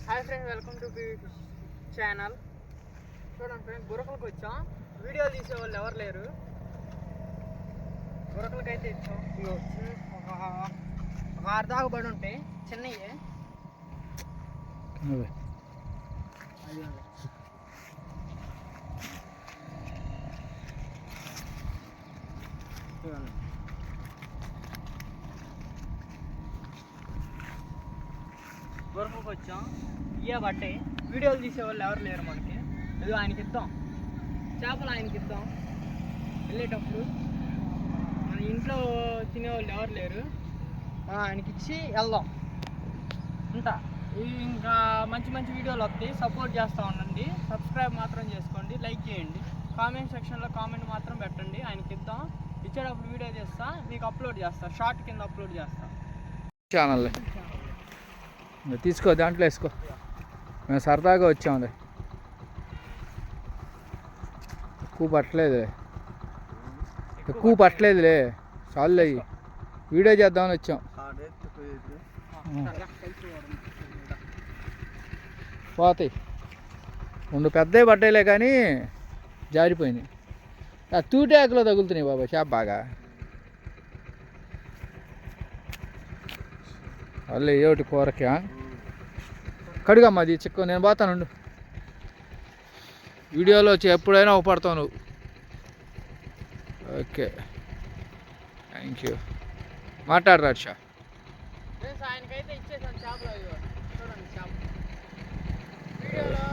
Hi friends, welcome to B channel. చూడండి friends, గురకలకు వచ్చాం. వీడియోలు తీసేవాళ్ళు ఎవరు లేరు. గురకలకైతే ఇచ్చాం. ఇవి వచ్చి ఒక 6 దాకా పడి ఉంటాయి, చిన్నవి. గురకలకు వచ్చాం. ఇవే పట్టాయి. వీడియోలు తీసేవాళ్ళు ఎవరు లేరు మనకి. ఇది ఆయనకి ఇద్దాం, చేపలు ఆయనకి ఇద్దాం. వెళ్ళేటప్పుడు మన ఇంట్లో తినేవాళ్ళు ఎవరు లేరు, ఆయనకి ఇచ్చి వెళ్దాం. అంతా ఇంకా మంచి మంచి వీడియోలు వస్తాయి. సపోర్ట్ చేస్తూ ఉండండి. సబ్స్క్రైబ్ మాత్రం చేసుకోండి, లైక్ చేయండి, కామెంట్ సెక్షన్లో కామెంట్ మాత్రం పెట్టండి. ఆయనకి ఇద్దాం. ఇచ్చేటప్పుడు వీడియో చేస్తా, మీకు అప్లోడ్ చేస్తా, షార్ట్ కింద అప్లోడ్ చేస్తా. ఛానల్ తీసుకో, దాంట్లో వేసుకో. మేము సరదాగా వచ్చాములే, ఎక్కువ పట్టలేదులే, చాలు. అయ్యి వీడియో చేద్దామని వచ్చాం. పోతాయి, 2 పెద్దవి పడ్డాయిలే కానీ జారిపోయినాయి. తూటాకులో తగులుతున్నాయి బాబా చేప బాగా. వాళ్ళు ఏమిటి కూరకి కడుగమ్మా, అది చిక్క. నేను పోతాను, వీడియోలో వచ్చి ఎప్పుడైనా అవపడతావు నువ్వు. Okay, thank you. మాట్లాడరా హర్ష. ఆయనకైతే ఇచ్చేసాను చేపలు. చూడండి, చేప వీడియోలో